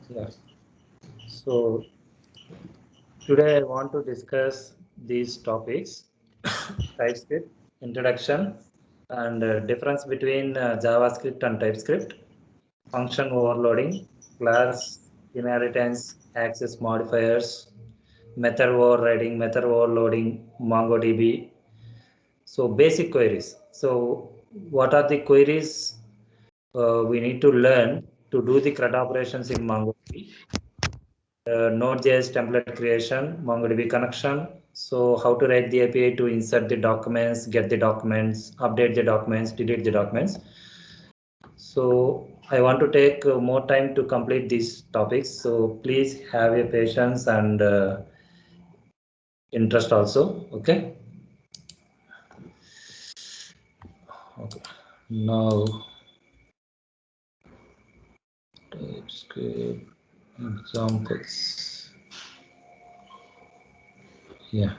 Yeah. So today I want to discuss these topics: TypeScript, introduction, and difference between JavaScript and TypeScript, function overloading, class inheritance, access modifiers, method overriding, method overloading, MongoDB. So basic queries. So what are the queries we need to learn to do the CRUD operations in MongoDB? Node.js template creation, MongoDB connection. So how to write the API to insert the documents, get the documents, update the documents, delete the documents. So I want to take more time to complete these topics. So please have your patience and interest also. Okay. Okay. Now TypeScript examples. Yeah.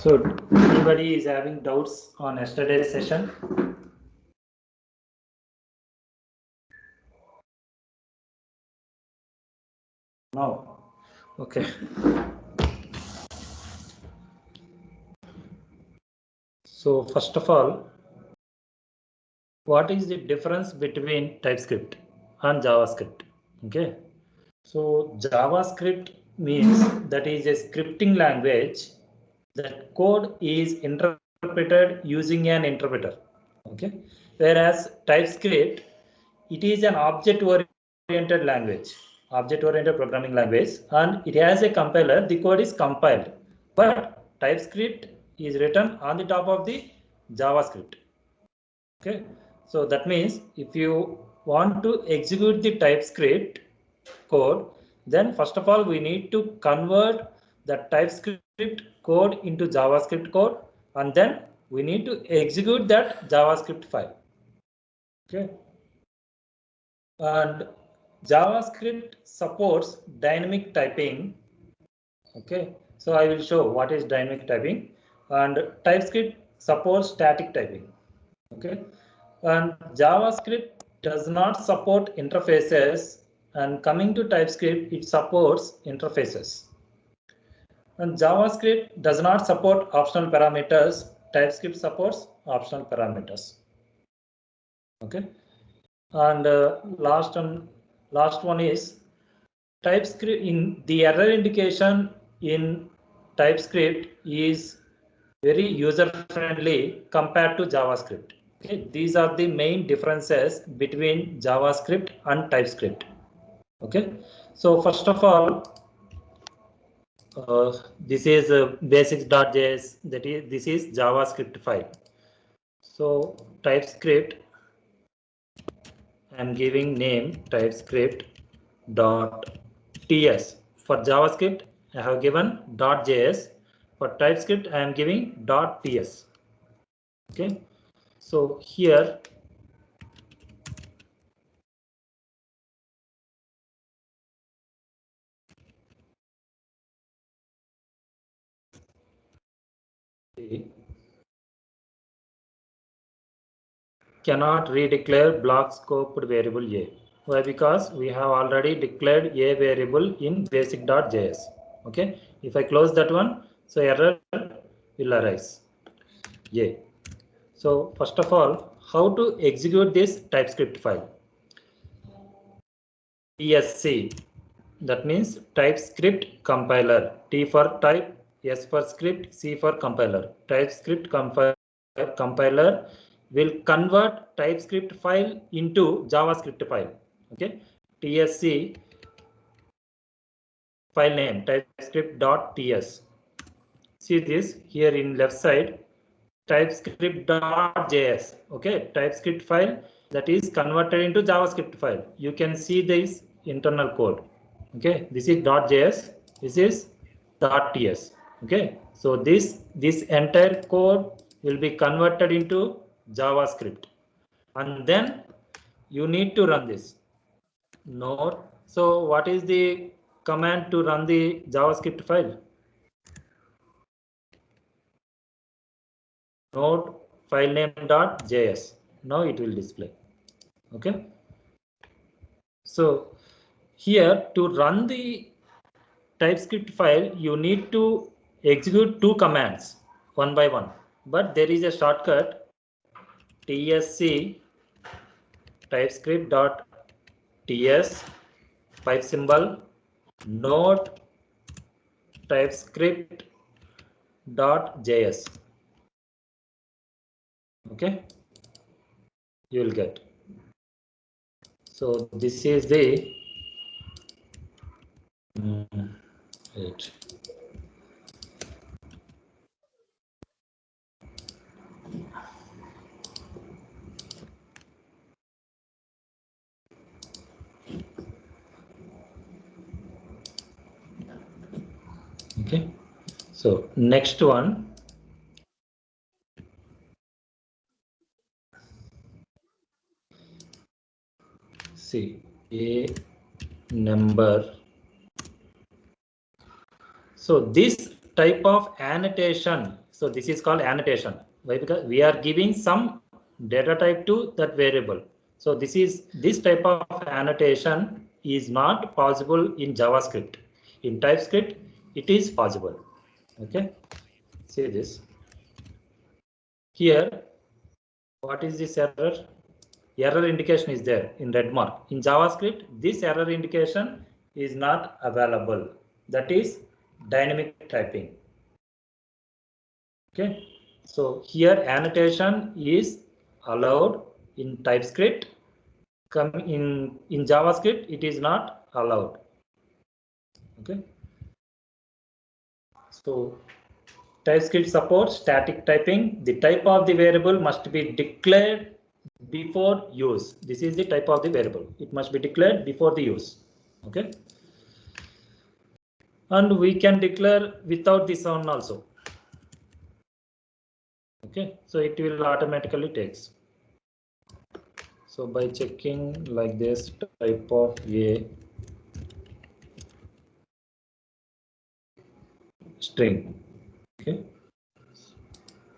So anybody is having doubts on yesterday's session? No. Okay. So first of all, what is the difference between TypeScript and JavaScript? Okay. So JavaScript means that is a scripting language that code is interpreted using an interpreter. Okay. Whereas TypeScript, it is an object-oriented language, object-oriented programming language, and it has a compiler. The code is compiled, but TypeScript is written on the top of the JavaScript. Okay, so that means if you want to execute the TypeScript code, then first of all we need to convert the TypeScript code into JavaScript code, and then we need to execute that JavaScript file. Okay, and JavaScript supports dynamic typing. Okay, so I will show what is dynamic typing, and TypeScript supports static typing. Okay, and JavaScript does not support interfaces, and coming to TypeScript, it supports interfaces. And JavaScript does not support optional parameters. TypeScript supports optional parameters. Okay, and last one is TypeScript. In the error indication in TypeScript is very user friendly compared to JavaScript. Okay, these are the main differences between JavaScript and TypeScript. Okay, so first of all, this is basics.js. That is, this is JavaScript file. So TypeScript, I am giving name TypeScript dot ts. For JavaScript, I have given .js. For TypeScript, I am giving .ts. Okay, so here cannot redeclare block scoped variable A. Why? Because we have already declared a variable in basic.js. Okay, if I close that one, so error will arise. A. So first of all, how to execute this TypeScript file? TSC, that means TypeScript compiler. T for type, S for script, C for compiler. TypeScript compiler will convert TypeScript file into JavaScript file. Okay, TSC file name TypeScript.ts. See this here in left side, TypeScript.js. Okay, TypeScript file that is converted into JavaScript file. You can see this internal code. Okay, this is .js, this is .ts. Okay, so this entire code will be converted into JavaScript, and then you need to run this node. So what is the command to run the JavaScript file? Node file name.js. Now it will display. Okay. So here to run the TypeScript file, you need to execute two commands one by one. But there is a shortcut tsc TypeScript.ts pipe symbol node TypeScript.js. Okay, you will get. So this is the wait. Okay, so next one. See a number. So this type of annotation, so this is called annotation. Why? Because we are giving some data type to that variable. So this type of annotation is not possible in JavaScript. In TypeScript, it is possible. Okay, see this. Here, what is this error? Error indication is there in red mark. In JavaScript, this error indication is not available. That is dynamic typing. Okay, so here annotation is allowed in TypeScript. Come in JavaScript, it is not allowed. Okay, so TypeScript supports static typing. The type of the variable must be declared before use. This is the type of the variable. It must be declared before the use. Okay, and we can declare without this one also. Okay, so it will automatically takes. So by checking like this type of a string. Okay,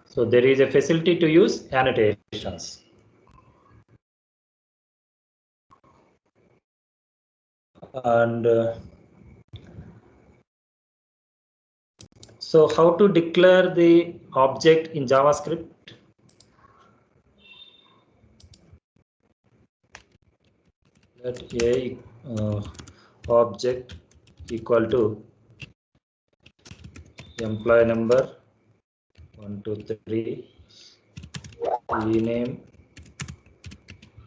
so there is a facility to use annotations. And so how to declare the object in JavaScript? Let a object equal to employee number 1 2 3 ename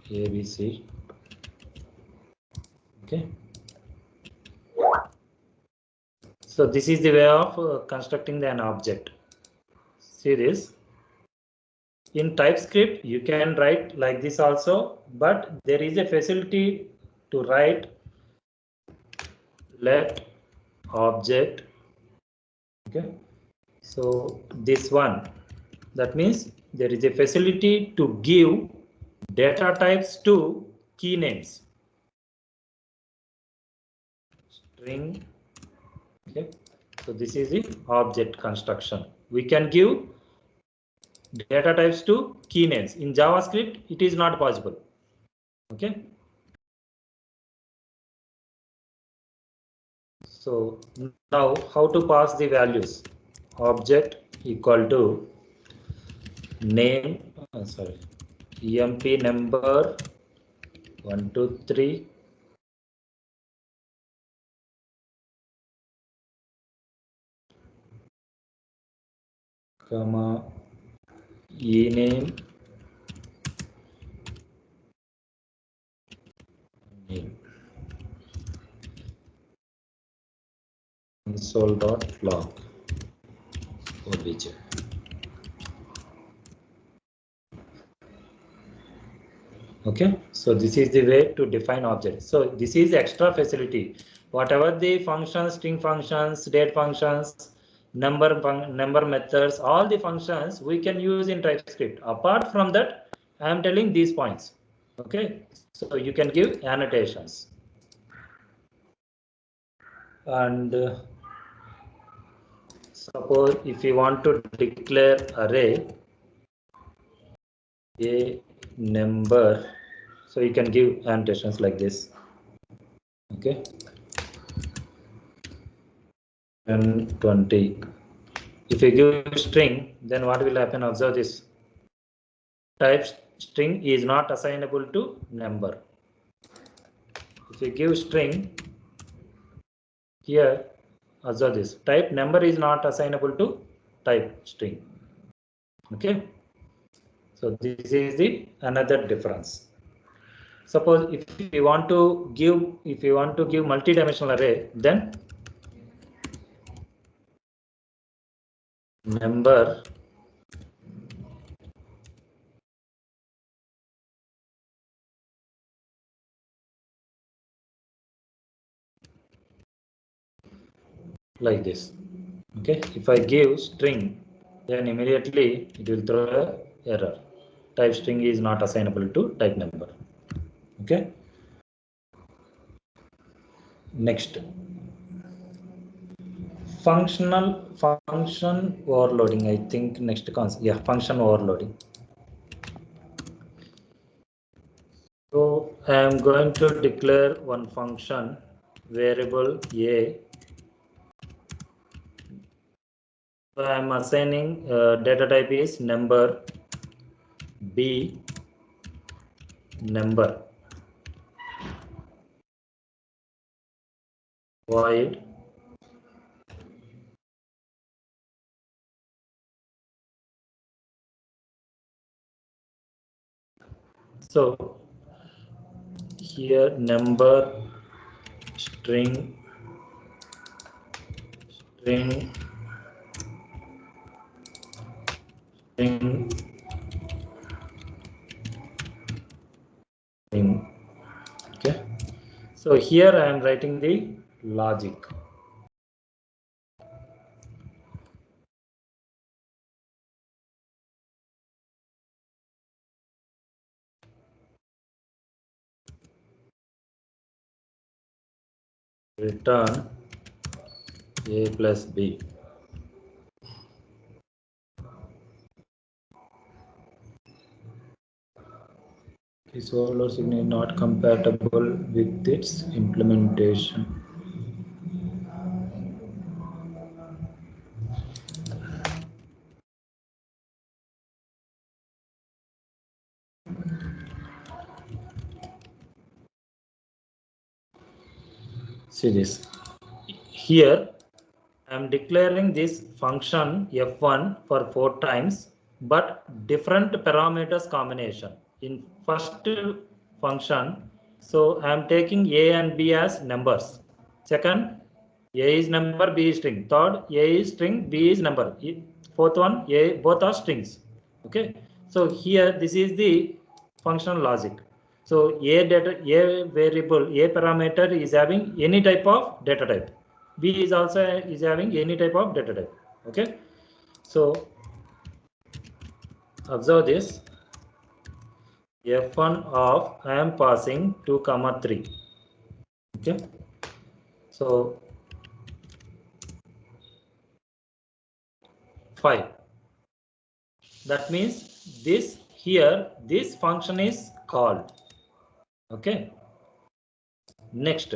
ABC. Okay, so this is the way of constructing an object. See this. In TypeScript, you can write like this also, but there is a facility to write let object. Okay, so this one, that means there is a facility to give data types to key names. String. Okay, so this is the object construction. We can give data types to key names. In JavaScript, it is not possible. Okay, so now how to pass the values? Object equal to name, emp number 1 2 3 comma ename name console.log obj. Okay, so this is the way to define objects. So this is extra facility. Whatever the functions, string functions, date functions, number methods, all the functions we can use in TypeScript. Apart from that, I am telling these points. Okay, so you can give annotations. And suppose if you want to declare array, a number, so you can give annotations like this. Okay, 10, 20. If you give string, then what will happen? Observe this. Type string is not assignable to number. If you give string here, observe this. Type number is not assignable to type string. Okay. So this is the another difference. Suppose if you want to give multi-dimensional array, then number like this. Okay, if I give string, then immediately it will throw a error. Type string is not assignable to type number. Okay. Next, function overloading. I think next concept. Yeah, function overloading. So I am going to declare one function variable a. So I am assigning data type is number, b number, void so here number string string string string. Okay, so here I am writing the logic. Return a plus b. This overload signal is not compatible with its implementation. See this. Here I am declaring this function f1 for 4 times, but different parameters combination. In first function, so I am taking a and b as numbers. Second, a is number, b is string. Third, a is string, b is number. Fourth one, a, both are strings. Okay. So here this is the functional logic. So a variable, a parameter is having any type of data type. B is also having any type of data type. Okay. So observe this. F1 of I am passing 2, 3. Okay. So 5. That means this here, this function is called. Okay. Next,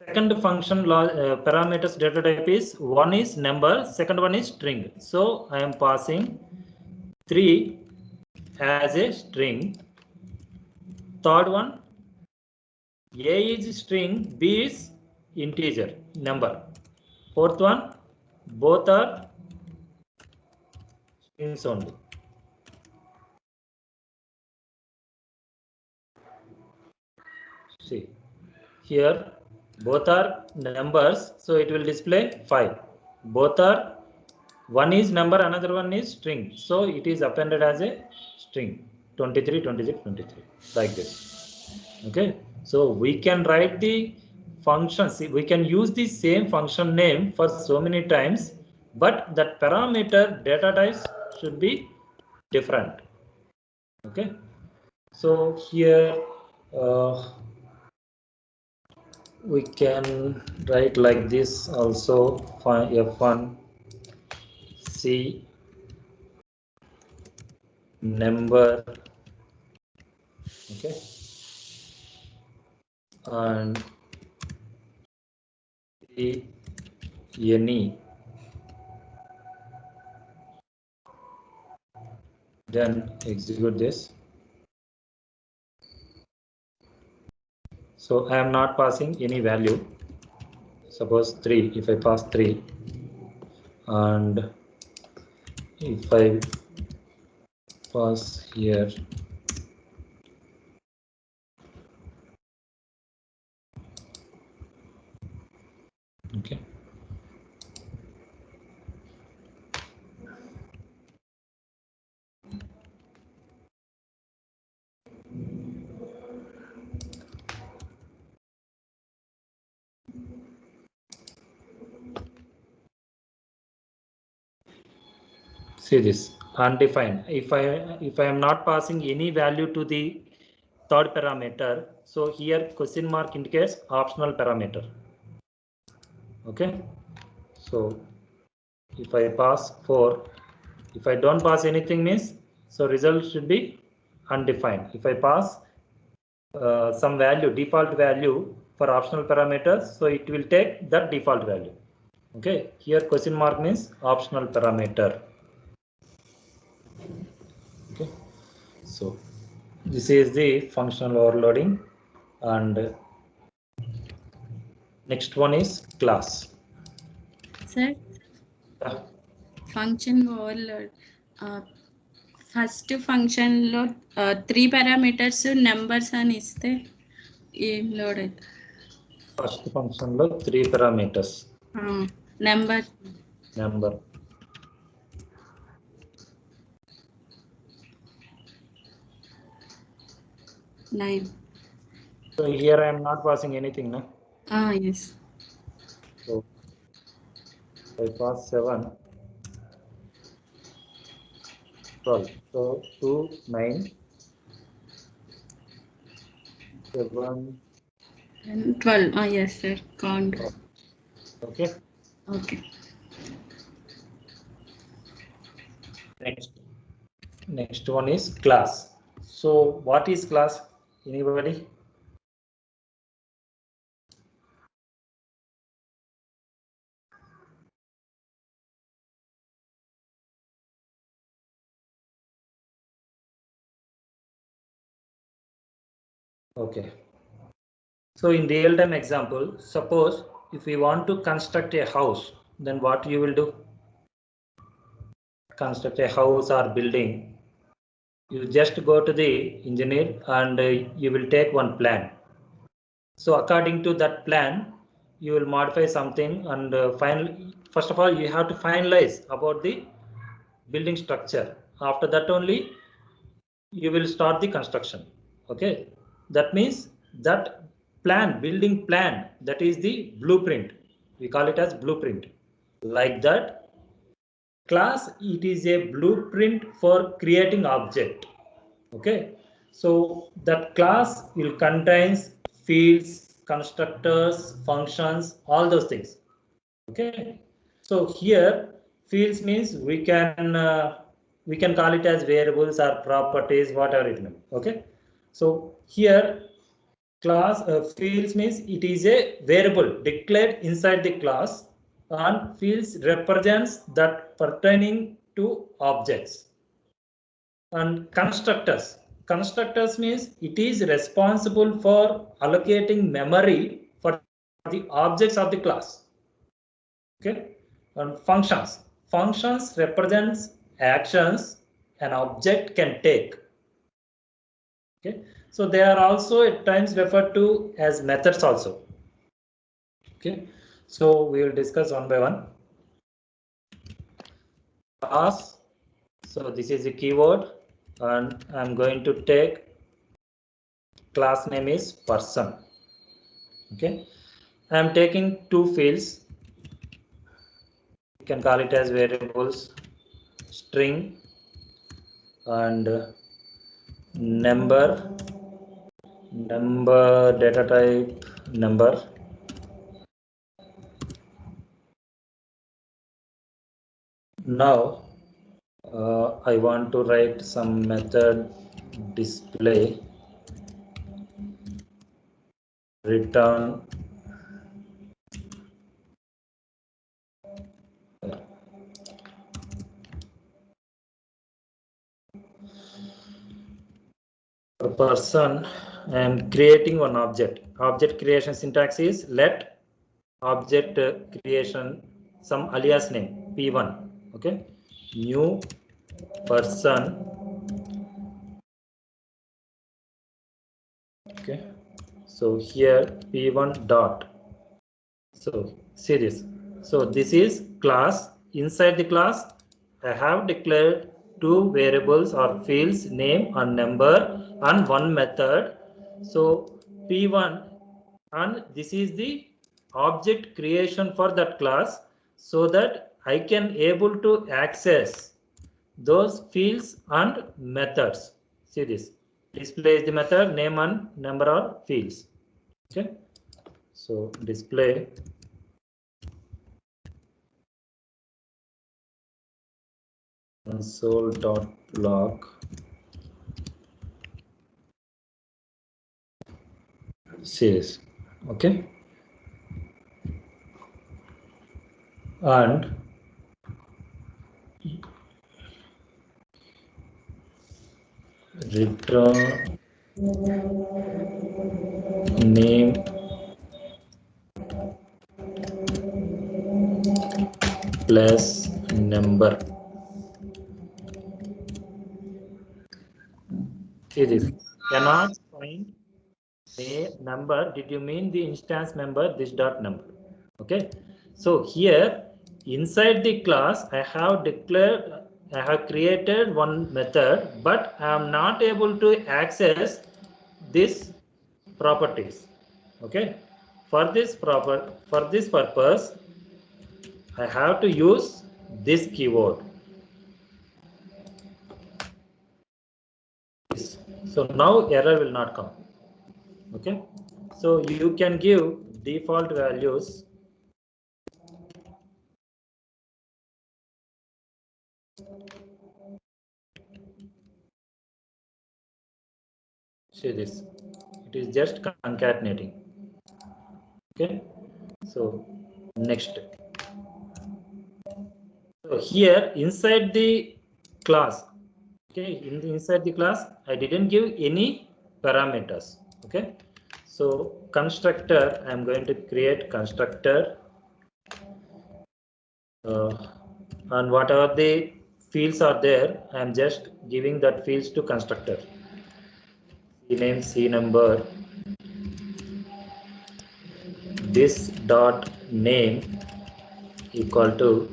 second function parameters data type is one is number, second one is string. So I am passing 3 as a string. Third one, a is string, b is integer number. Fourth one, both are strings only. See here, both are numbers, so it will display 5. Both are, one is number, another one is string, so it is appended as a string 23, 26, 23 like this. Okay, so we can write the function. See, we can use the same function name for so many times, but that parameter data types should be different. Okay, so here we can write like this also. F1 C number, okay, and any, then execute this. So I am not passing any value. Suppose 3, if I pass 3, and if I pass here okay, see this undefined. If I am not passing any value to the third parameter, so here question mark indicates optional parameter. Okay, so if I pass 4, if I don't pass anything means, so result should be undefined. If I pass some value, default value for optional parameters, so it will take that default value. Okay, here question mark means optional parameter. Okay, so this is the functional overloading, and next one is class. Sir, function overload. First function lo 3 parameters numbers అని ఇస్తే ఏం load అవుతుంది? First function లో 3 parameters. Number. 9. So here I am not passing anything, no? Yes. So I pass 7, 12. So 2, 9, 7, and 12. Yes, sir. Count. Okay. Okay. Next one is class. So what is class? Anybody? Okay. So in real-time example, suppose if we want to construct a house, then what you will do? Construct a house or building. You just go to the engineer and you will take one plan. So according to that plan, you will modify something, and first of all, you have to finalize about the building structure. After that only you will start the construction. Okay, that means that building plan, that is the blueprint. We call it as blueprint. Like that, class, it is a blueprint for creating object. Okay, so that class will contains fields, constructors, functions, all those things. Okay, so here fields means we can call it as variables or properties, whatever it may be. Okay, so here class fields means it is a variable declared inside the class, and fields represents that pertaining to objects. And constructors means it is responsible for allocating memory for the objects of the class. Okay, and functions represents actions an object can take. Okay, so they are also at times referred to as methods also. Okay, so we will discuss one by one. Class, so this is a keyword, and I'm going to take class name is person. Okay, I'm taking 2 fields. You can call it as variables, string and number data type number. Now I want to write some method display return a person. I am creating one object. Object creation syntax is let object creation some alias name p1. Okay, new person. Okay, so here p1 dot. So see this. So this is class. Inside the class, I have declared two variables or fields, name and number, and one method. So p1, and this is the object creation for that class, so that I can able to access those fields and methods. See this. Display the method, name and number are fields. Okay. So display console.log says, okay, and return name plus number. See this. Cannot find a number. Did you mean the instance member? This dot number. Okay. So here inside the class, I have declared, I have created one method, but I am not able to access this properties. Okay. For this purpose, I have to use this keyword. So now error will not come. Okay. So you can give default values. See this. It is just concatenating. Okay. So next. So here inside the class, okay, inside the class, I didn't give any parameters. Okay. So constructor, I am going to create constructor, and whatever the fields are there, I am just giving that fields to constructor. C name, C number, this dot name equal to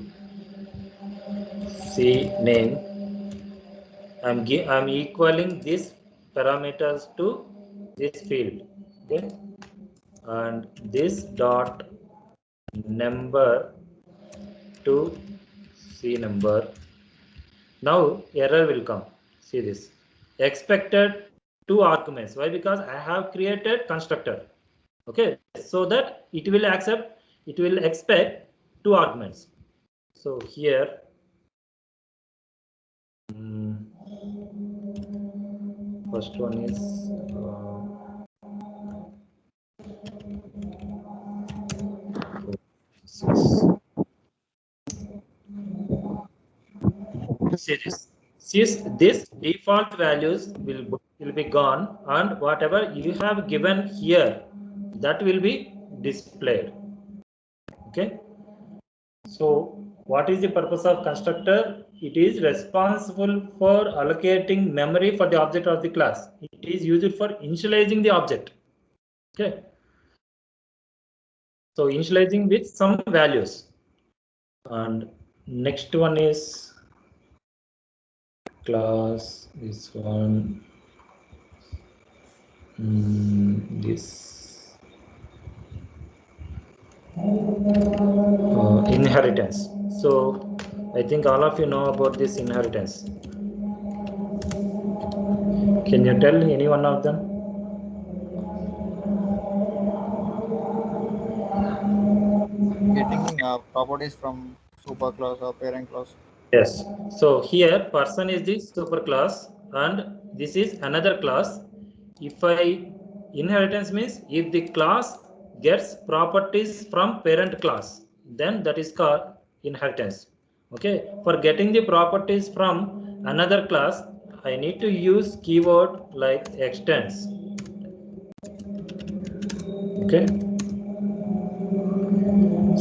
C name. I'm equaling these parameters to this field. Okay, and this dot number to C number. Now error will come. See this. Expected two arguments. Why? Because I have created constructor. Okay, so that it will expect two arguments. So here, first one is this default values will be gone, and whatever you have given here, that will be displayed. Okay. So what is the purpose of constructor? It is responsible for allocating memory for the object of the class. It is used for initializing the object. Okay. So initializing with some values. And next one is class, this one, this inheritance. So I think all of you know about this inheritance. Can you tell any one of them? Getting properties from superclass or parent class. Yes. So here person is the superclass and this is another class. If I inheritance means if the class gets properties from parent class, then that is called inheritance. Okay. For getting the properties from another class, I need to use keyword like extends. Okay.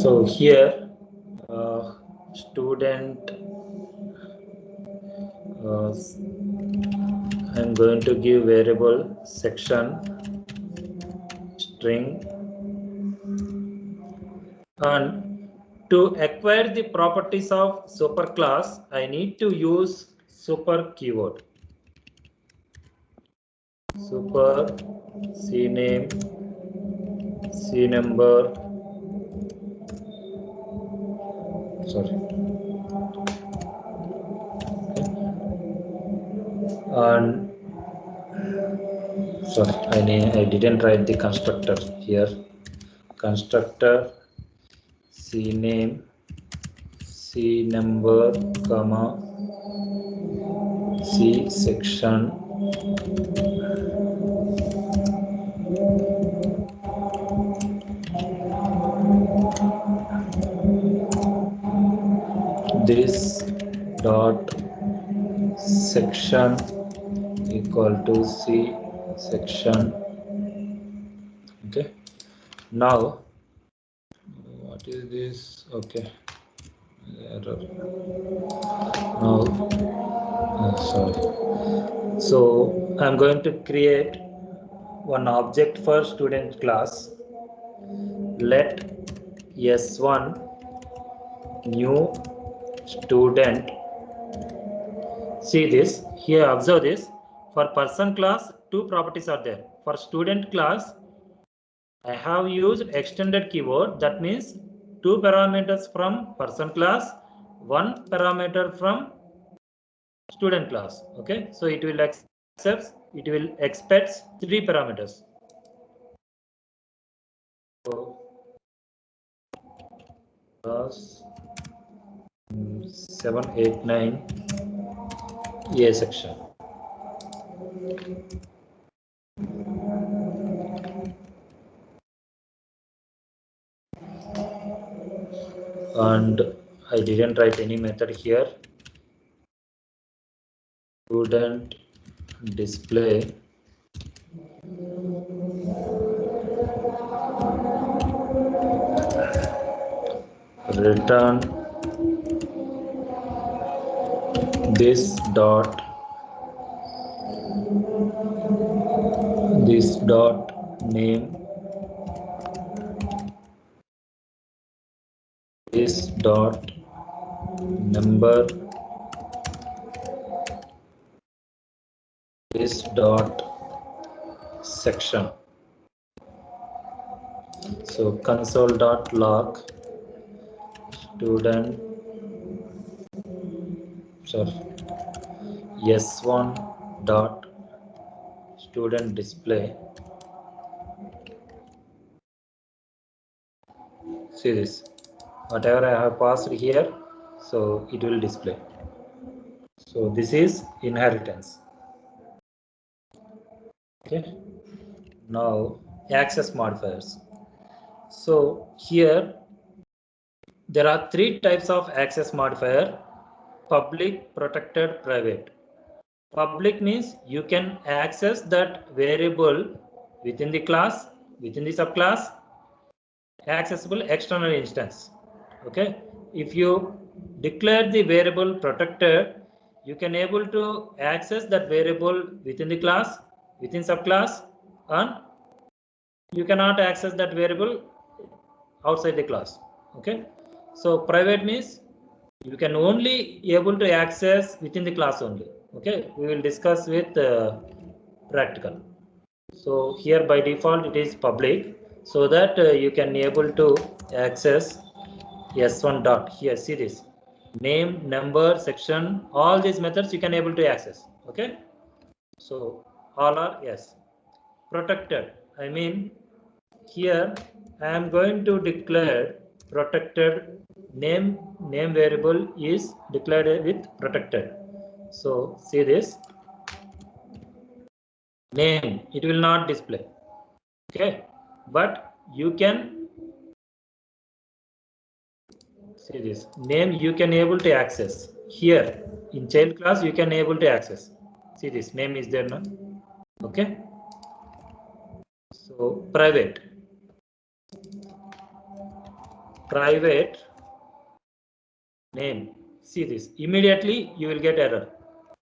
So here student I'm going to give variable section string, and to acquire the properties of superclass I need to use super keyword. Super cname, cnumber, sorry, and sorry I didn't write the constructor here. Constructor cname, cnumber, comma, c section, this dot section equal to c section. Okay, now what is this? Okay, error. Now sorry. So I'm going to create one object for student class. Let s1 new student. See this here, observe this. For person class, two properties are there. For student class, I have used extended keyword. That means two parameters from person class, one parameter from student class. Okay, so it will expect three parameters. So class 7, 8, 9 A section. And I didn't write any method here. Student display return this dot name, this dot number, this dot section. So console dot log student, sorry, s1 dot student display. See this, whatever I have passed here, so it will display. So this is inheritance. Okay, now access modifiers. So here there are three types of access modifier: public, protected, private. Public means you can access that variable within the class, within the subclass, accessible external instance. Okay, if you declare the variable protected, you can able to access that variable within the class, within subclass, and you cannot access that variable outside the class. Okay, so private means you can only able to access within the class only. Okay, we will discuss with practical. So here by default it is public, so that you can able to access s1 dot. Here see this name, number, section, all these methods you can able to access. Okay, so all are yes. Protected, I mean here I am going to declare protected name variable is declared with protected. So see this name, it will not display. Okay, but you can see this name, you can able to access here in child class, you can able to access. See this name is there now. Okay, so private name, see this immediately you will get error.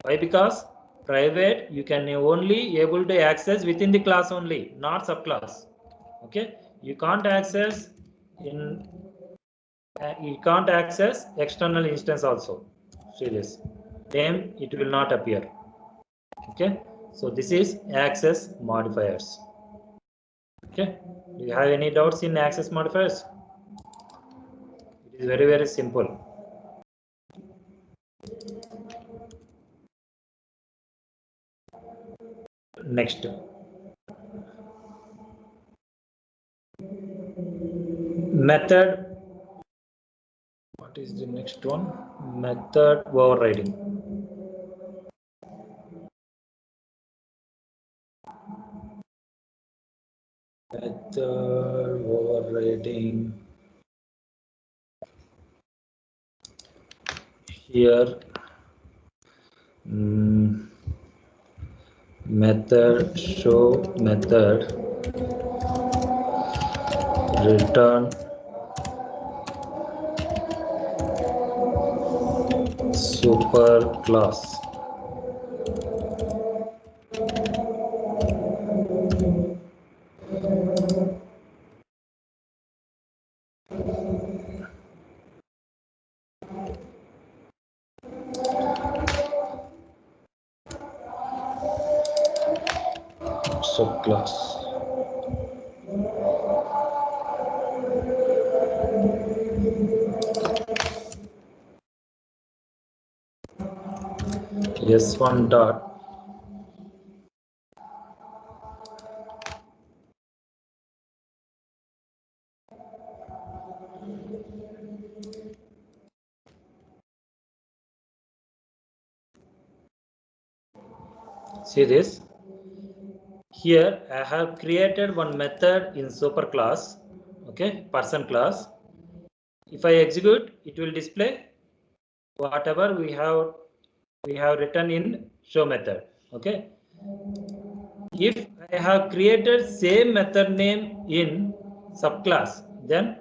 Why? Because private you can only able to access within the class only, not subclass. Okay, you can't access in you can't access external instance also. See this name, it will not appear. Okay, so this is access modifiers. Okay, do you have any doubts in access modifiers? It is very simple. Next, method. What is the next one? Method overriding. Method overriding. Here, method show method return super class. Subclass. S1 dot see this here I have created one method in superclass. Okay, person class. If I execute, it will display whatever we have written in show method. Okay, if I have created same method name in subclass, then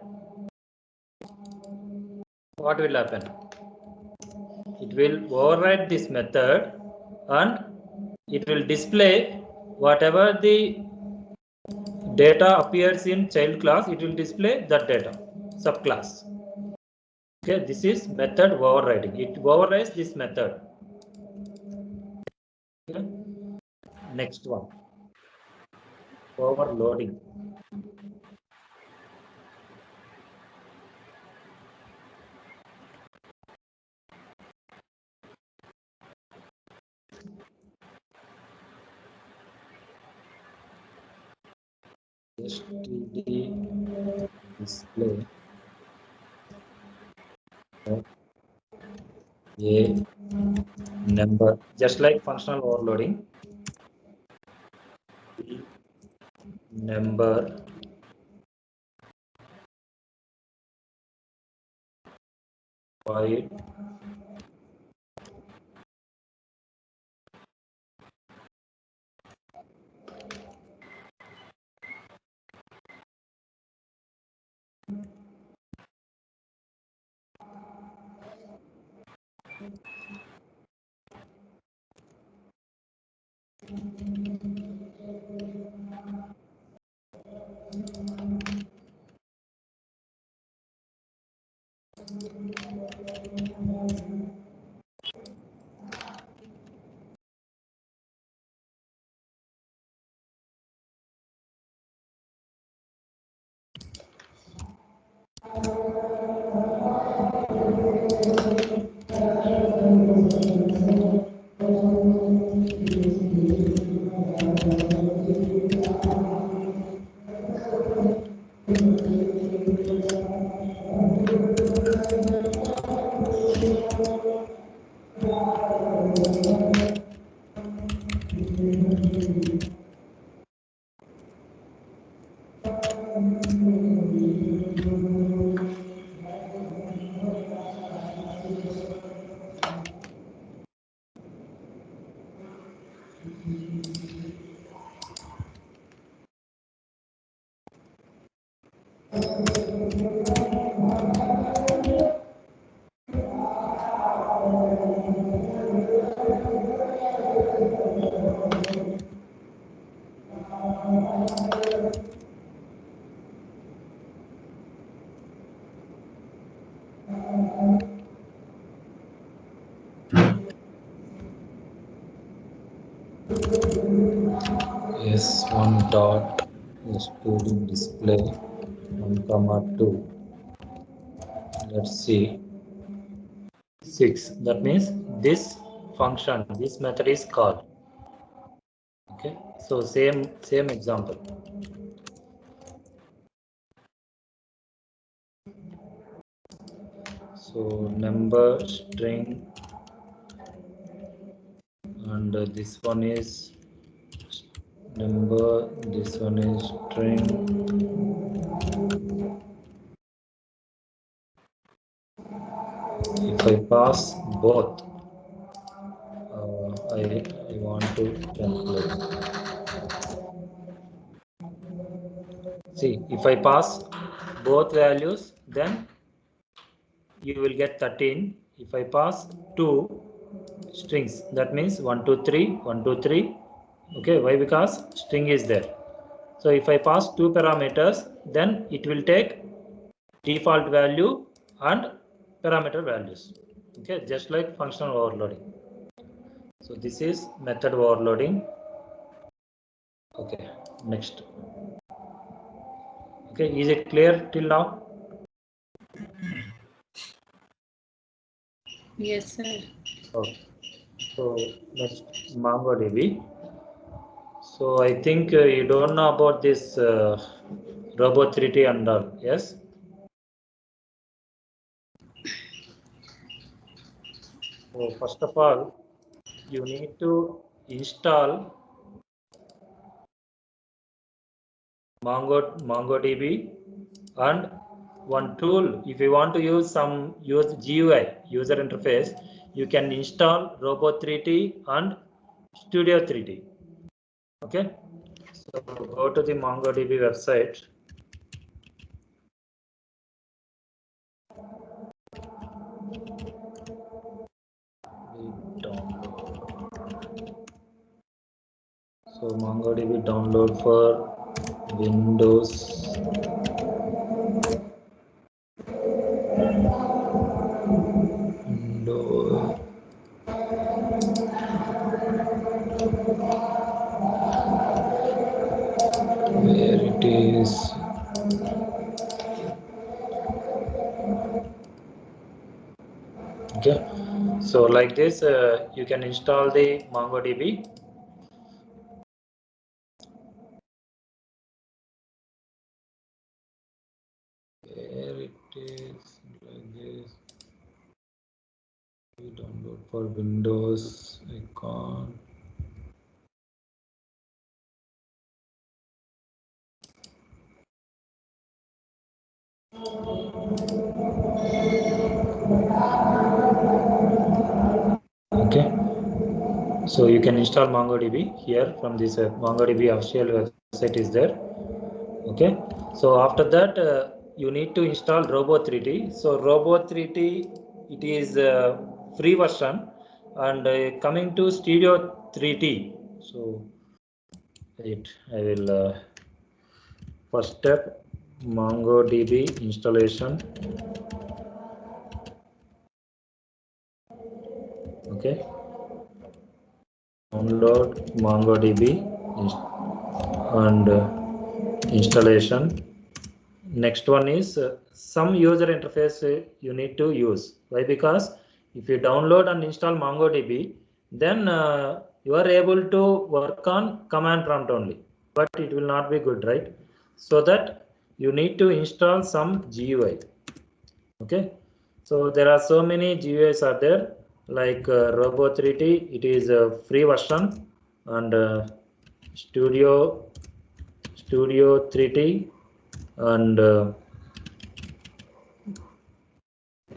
what will happen? It will override this method and it will display whatever the data appears in child class, it will display that data subclass. Okay, this is method overriding. It overrides this method. Okay. Next one, overloading. std display a number, just like functional overloading. Number void S1 dot student display 1, 2. Let's see 6. That means this function, this method is called. Okay, so same example. So number string, and this one is number, this one is string. If I pass both, I want to calculate. See, if I pass both values, then you will get 13. If I pass two strings, that means 1, 2, 3, 1, 2, 3. Okay, why? Because string is there. So if I pass two parameters, then it will take default value and parameter values. Okay, just like functional overloading. So this is method overloading. Okay, next. Okay, is it clear till now? Yes, sir. Okay. So next, MongoDB. So I think you don't know about this Robo3D and all, yes? So first of all, you need to install MongoDB, and one tool. If you want to use some GUI, user interface, you can install Robo3D and Studio 3D. Okay, so go to the MongoDB website. So MongoDB download for Windows. Where it is? Okay, so like this, you can install the MongoDB. Where it is, like this. We download for Windows. I can't. Okay, so you can install MongoDB here from this MongoDB official website is there. Okay, so after that you need to install Robo3D. So Robo3D, it is a free version, and coming to Studio 3D. So I will first step, MongoDB installation. Okay, download MongoDB and installation. Next one is some user interface you need to use. Why? Because if you download and install MongoDB, then you are able to work on command prompt only, but it will not be good, right? So that you need to install some GUI. Okay, so there are so many GUIs are there, like Robo3D. It is a free version, and Studio 3D, and I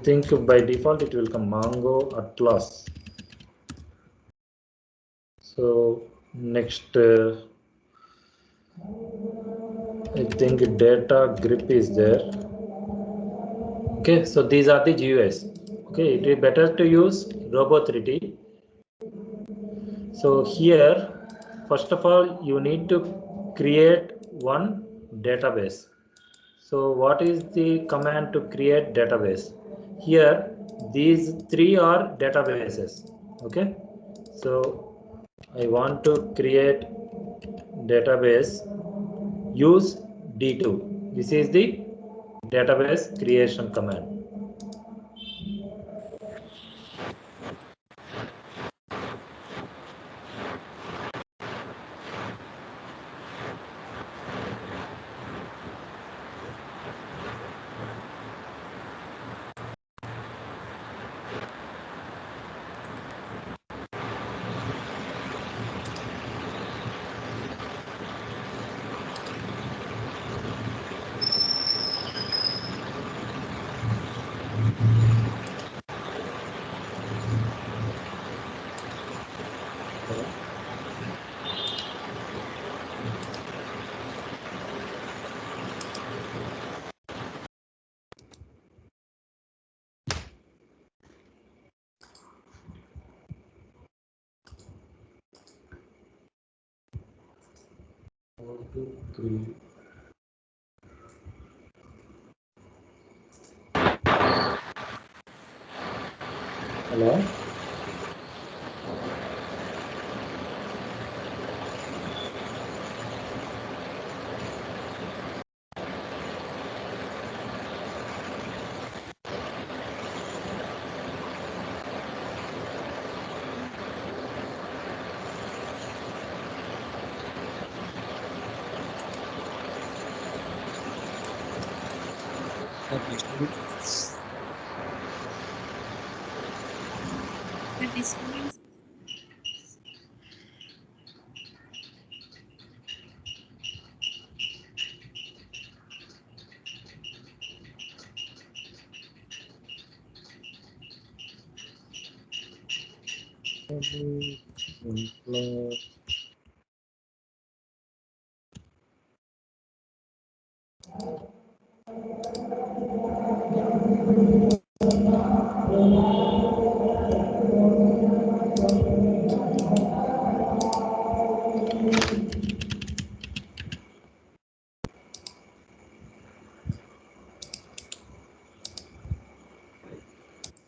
think by default it will come Mongo Atlas. So next, I think data grip is there. Okay, so these are the GUIs. Okay, it is better to use Robo 3D. So here, first of all, you need to create one database. So what is the command to create database? Here, these three are databases. Okay, so I want to create database, use D2. This is the database creation command. Hello? The disturbance.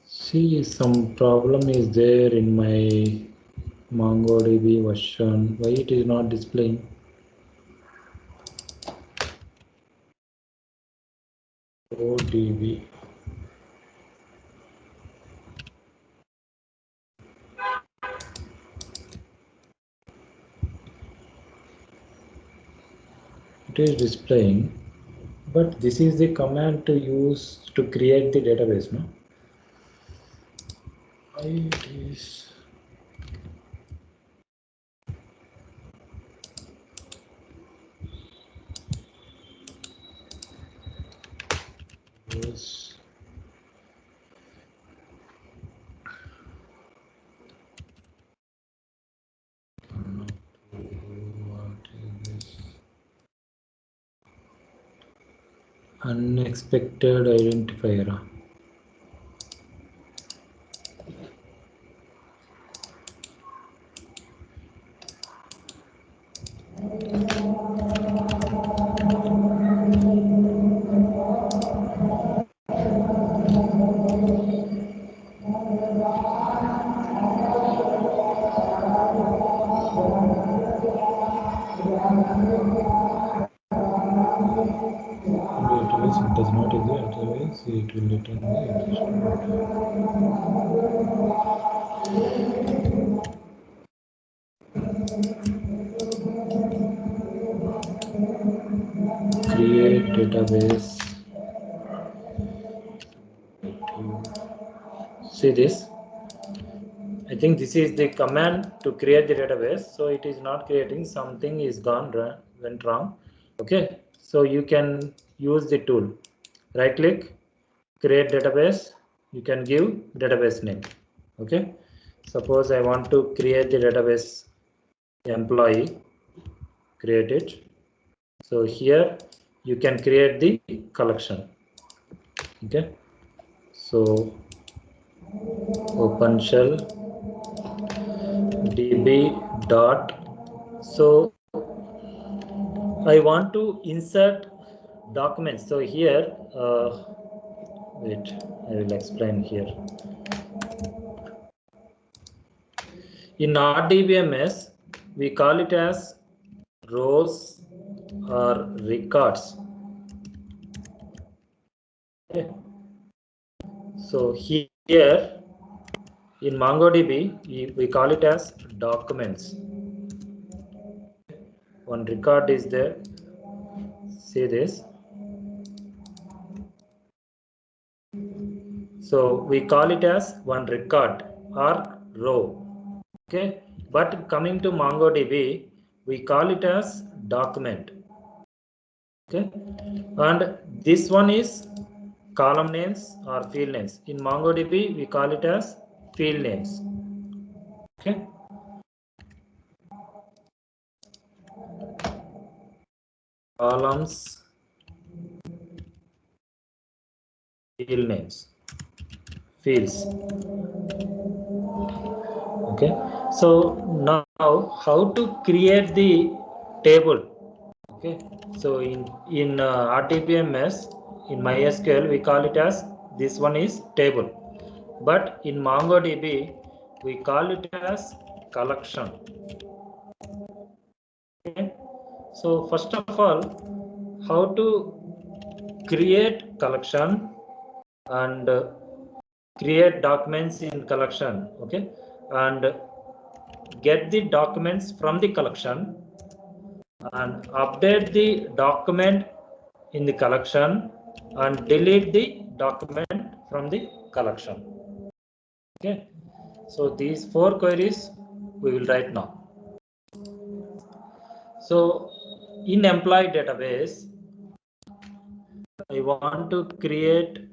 See, some problem is there in my MongoDB version. Why it is not displaying? ODB. It is displaying, but this is the command to use to create the database, no? Why it is? Yes. What is this? Unexpected identifier. Database it does not exist, otherwise it will return the create database. See this? I think this is the command to create the database. So it is not creating, something is went wrong. Okay, so you can use the tool. Right click, create database. You can give database name. Okay, suppose I want to create the database employee, create it. So here you can create the collection. Okay, so open shell db dot. So I want to insert documents. So here, wait, I will explain here. In RDBMS, we call it as rows or records. Okay. So here in MongoDB, we call it as documents. One record is there. See this. So we call it as one record or row. Okay, but coming to MongoDB, we call it as document. Okay, and this one is column names or field names. In MongoDB, we call it as field names. Okay, columns, field names, fields. Okay, so now how to create the table? Okay, so in RDBMS, in MySQL, we call it as, this one is table, but in MongoDB we call it as collection. Okay, so first of all, how to create collection and create documents in collection. Okay, and get the documents from the collection and update the document in the collection and delete the document from the collection. Okay, so these 4 queries we will write now. So in employee database, I want to create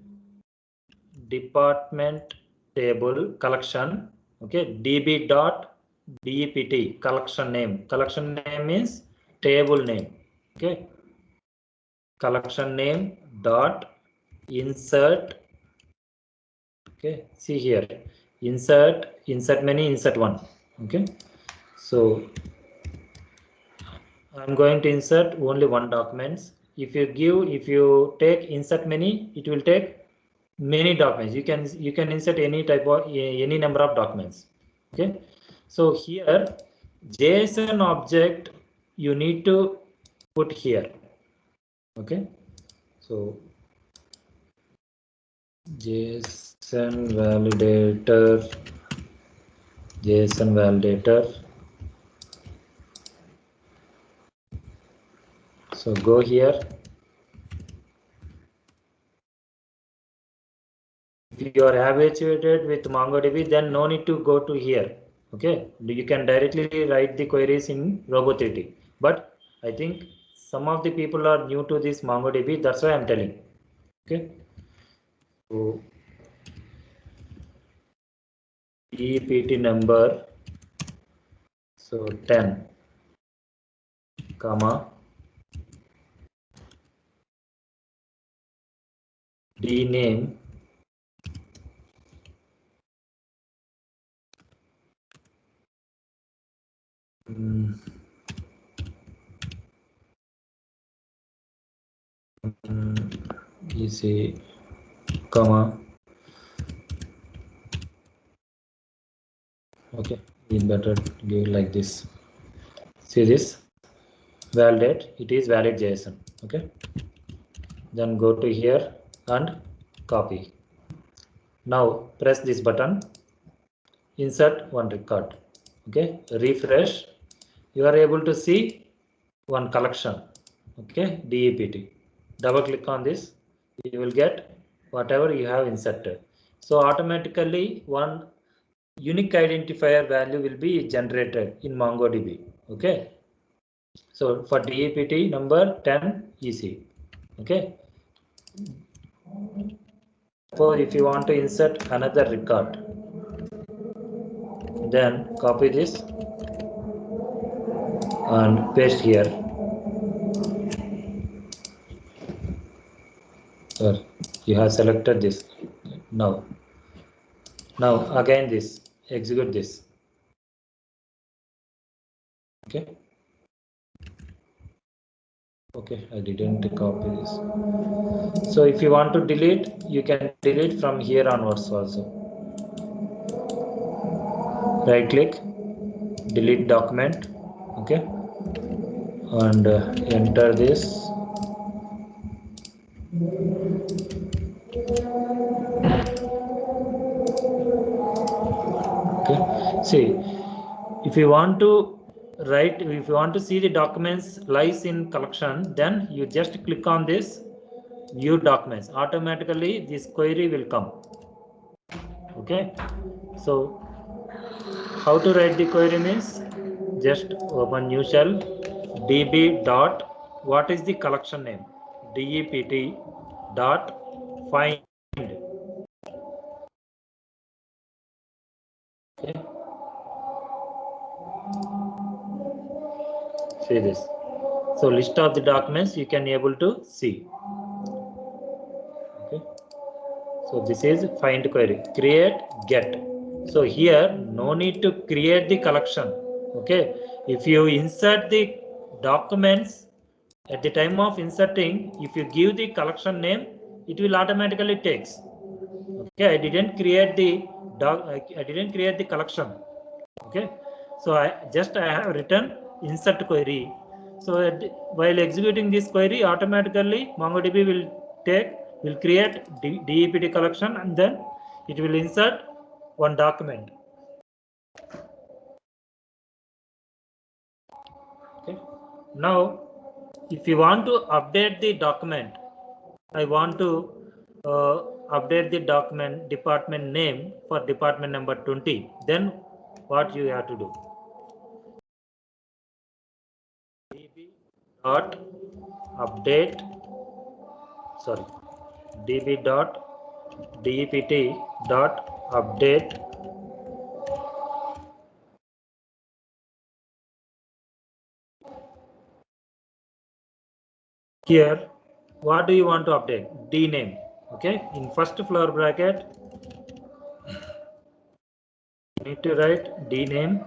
department table collection. Okay, db.dept collection name. Collection name means table name. Okay, collection name dot insert. Okay, see here, insert many, insert one. Okay, so I'm going to insert only one documents. If you take insert many, it will take many documents. You can insert any type of any number of documents. Okay, so here JSON object you need to put here. Okay, so JSON validator. So go here. If you are habituated with MongoDB, then no need to go to here. Okay, you can directly write the queries in Robo3D. But I think some of the people are new to this MongoDB, that's why I'm telling. Okay, so DEPT number, so 10, comma, D name, easy, comma. Okay, it's better give like this. See this, validate, it is valid JSON. Okay, then go to here and copy. Now press this button, insert one record. Okay, refresh, you are able to see one collection. Okay, DEPT. Double click on this, you will get whatever you have inserted. So automatically one unique identifier value will be generated in MongoDB. Okay. So for DEPT number 10 EC. Okay. So if you want to insert another record, then copy this and paste here. So you have selected this now. Now again this, execute this. Okay. Okay, I didn't copy this. So if you want to delete, you can delete from here onwards also. Right click, delete document. Okay. And enter this. Okay. See, if you want to write, if you want to see the documents lies in collection, then you just click on this view documents. Automatically this query will come. Okay. So how to write the query means, just open new shell, db dot, what is the collection name, dept dot find. Okay. See this. So list of the documents you can able to see. Okay. So this is find query, create get. So here no need to create the collection. Okay. If you insert the documents, at the time of inserting, if you give the collection name, it will automatically takes. Okay, I didn't create the collection. Okay, so I have written insert query. So while executing this query, automatically MongoDB will create DEPT collection, and then it will insert one document. Okay, now if you want to update the document, I want to update the document department name for department number 20. Then what you have to do? db dot update, sorry, db dot dept dot update here. What do you want to update? D name. Okay, in first flower bracket you need to write D name.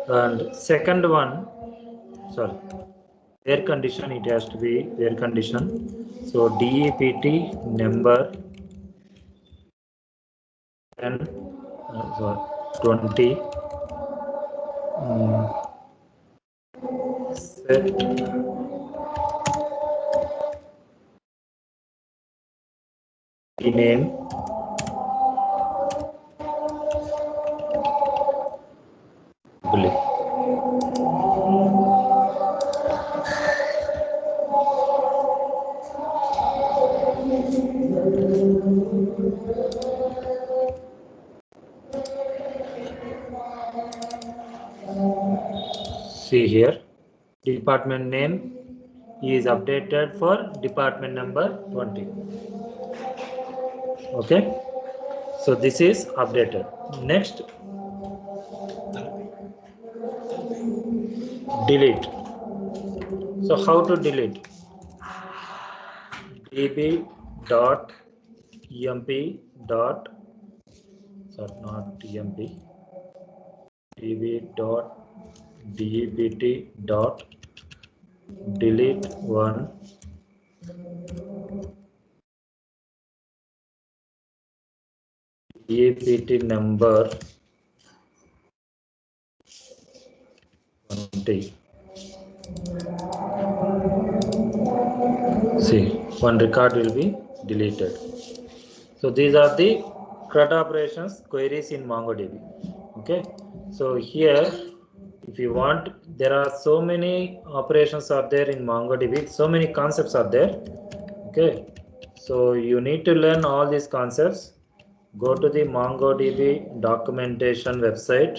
And second one, sorry, where condition, it has to be where condition. So DEPT number 10, sorry, 20, set the name public. See here, department name is updated for department number 20. Okay, so this is updated. Next, delete. So how to delete? db dot emp dot, sorry, not emp, db dot dept dot delete one dept number 20. See, one record will be deleted. So these are the CRUD operations queries in MongoDB. Okay, so here if you want, there are so many operations are there in MongoDB, so many concepts are there. Okay, so you need to learn all these concepts. Go to the MongoDB documentation website.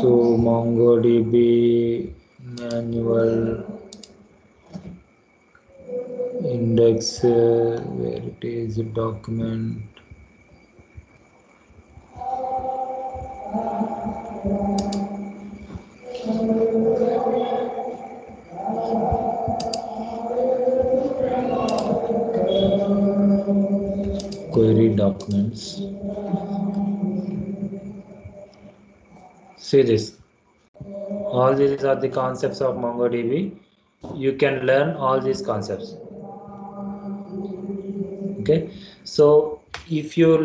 So MongoDB manual index, where it is, document. Query documents. See this. All these are the concepts of MongoDB. You can learn all these concepts. Okay, so if you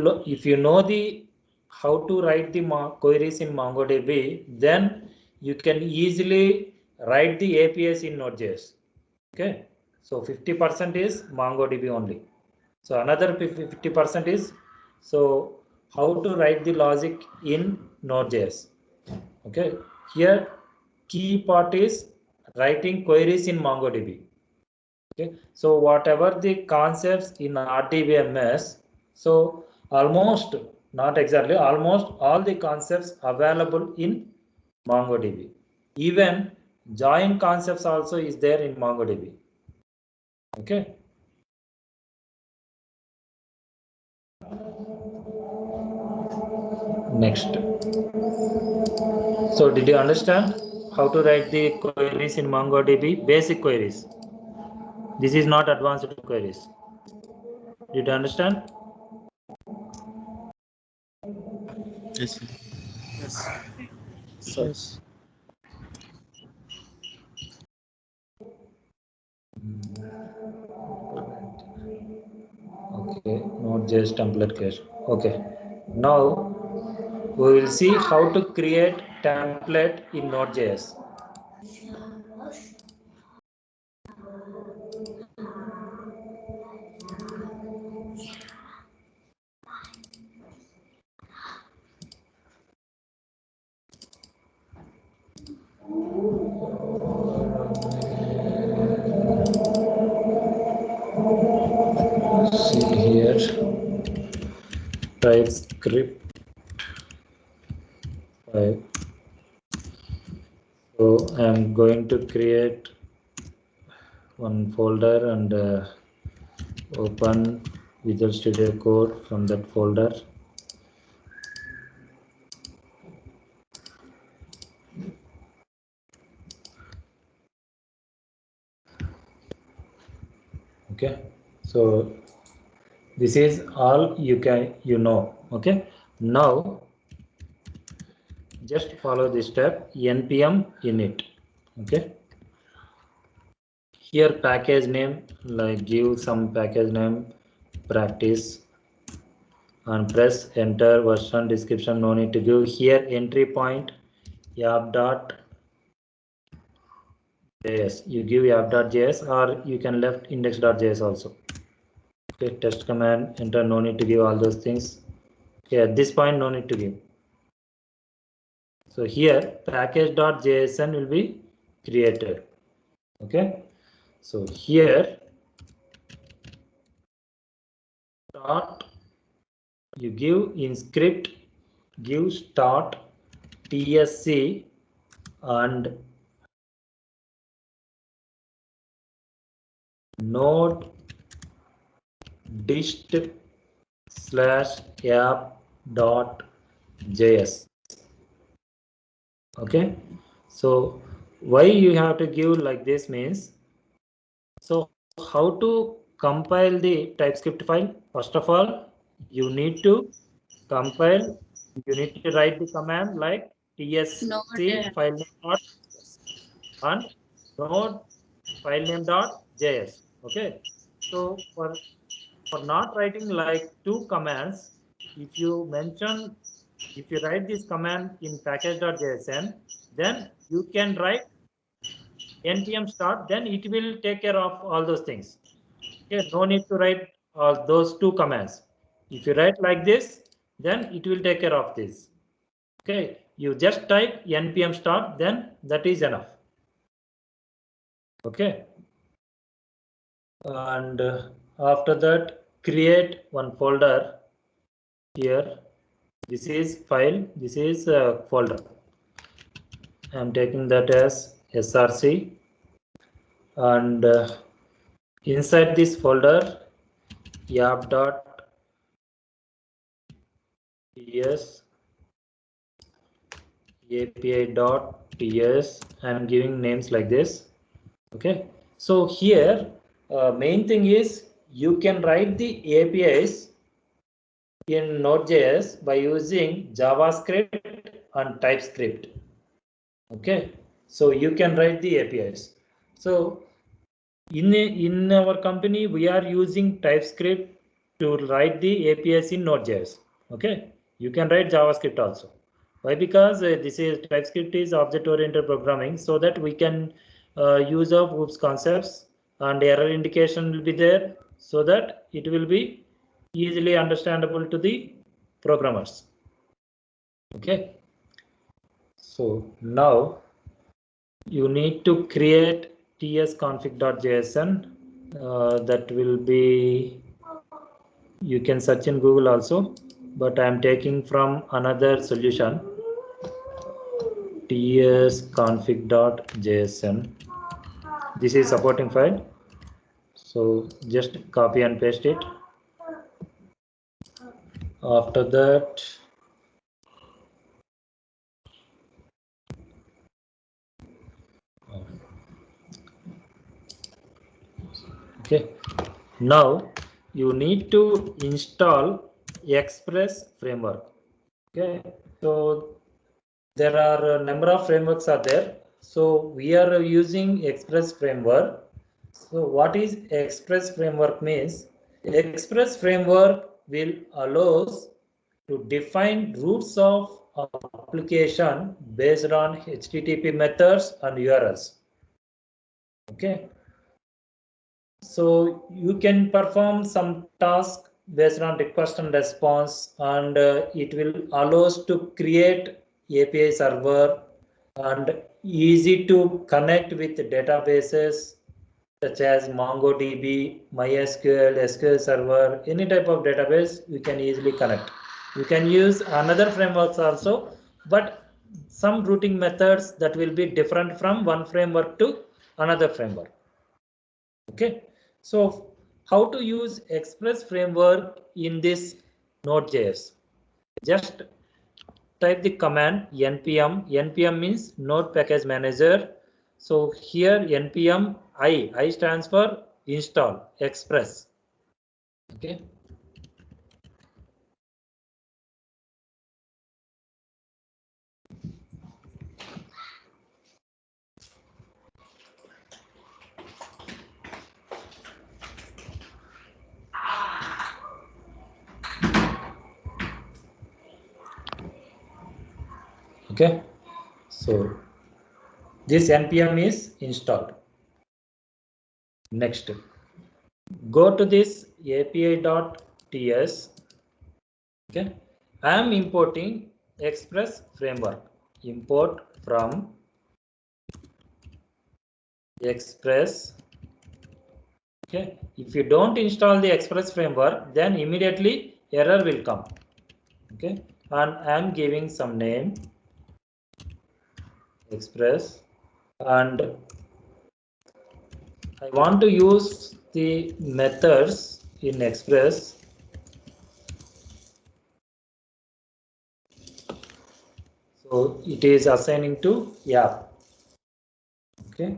know the how to write the queries in MongoDB, then you can easily write the APIs in Node.js. Okay, so 50% is MongoDB only. So another 50% is so how to write the logic in Node.js. Okay, here key part is writing queries in MongoDB. Okay, so whatever the concepts in RDBMS, so almost, not exactly, almost all the concepts available in MongoDB. Even join concepts also is there in MongoDB. Okay. Next. So did you understand how to write the queries in MongoDB? Basic queries. This is not advanced queries. Did you understand? Yes, sir. Yes. So, Yes. okay, Node.js template cache. Okay. Now we will see how to create template in Node.js. See here, TypeScript 5. So I'm going to create one folder and open Visual Studio Code from that folder. Okay, so this is all you know. Okay, now just follow this step, npm init. Okay, here package name, like give some package name, practice, and press enter. Version description no need to give. Here entry point app.js, you give app.js, or you can left index.js also. Okay, test command, enter, no need to give all those things. Okay, at this point no need to give. So here package.json will be created. Okay, so here start, you give in script, give start tsc and node dist /app.js. Okay, so why you have to give like this means, so how to compile the TypeScript file? First of all, you need to compile, you need to write the command like tsc Node. file name dot and node file name dot js. Okay, so for not writing like two commands, if you write this command in package.json, then you can write npm start, then it will take care of all those things. Okay, no need to write those two commands. If you write like this, then it will take care of this. Okay, you just type npm start, then that is enough. Okay, and after that create one folder here. This is file, this is folder. I'm taking that as src, and inside this folder app.ts api.ts. I'm giving names like this. Okay, so here main thing is you can write the APIs in Node.js by using JavaScript and TypeScript. Okay, so you can write the APIs. So in our company we are using TypeScript to write the APIs in Node.js. Okay, you can write JavaScript also. Why? Because this is TypeScript is object-oriented programming, so that we can use of OOPS concepts, and error indication will be there, so that it will be easily understandable to the programmers. Okay, so now you need to create tsconfig.json. That will be, you can search in Google also, but I am taking from another solution, tsconfig.json. This is supporting file, so just copy and paste it. After that, okay, now you need to install Express framework. Okay, so there are a number of frameworks are there. So we are using Express framework. So what is Express framework means? Express framework will allows to define routes of application based on HTTP methods and URLs. Okay. So you can perform some task based on request and response, and it will allow us to create API server and easy to connect with databases such as MongoDB, MySQL, SQL Server, any type of database we can easily connect. You can use another frameworks also, but some routing methods that will be different from one framework to another framework. Okay, so how to use Express framework in this Node.js? Just type the command npm. Npm means Node Package Manager. So here npm I stands for install Express. Okay. Okay. So this npm is installed. Next, go to this api.ts. Okay, I am importing Express framework. Import from Express. Okay, if you don't install the Express framework, then immediately error will come. Okay, and I am giving some name Express, and I want to use the methods in Express. So it is assigning to app. Okay,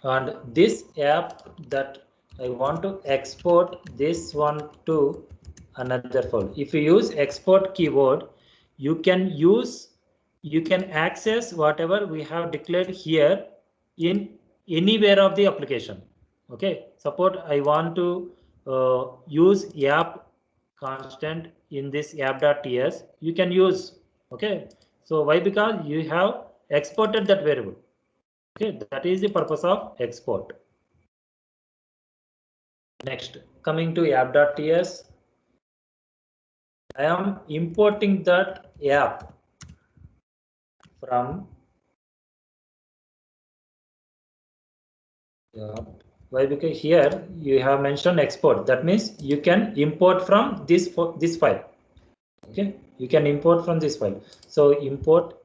and this app that I want to export this one to another folder. If you use export keyword, you can access whatever we have declared here in anywhere of the application. Okay, suppose I want to use app constant in this app.ts, you can use. Okay, so why? Because you have exported that variable. Okay, that is the purpose of export. Next, coming to app.ts, I am importing that app from why? Because here you have mentioned export. That means you can import from this file. Okay, you can import from this file. So import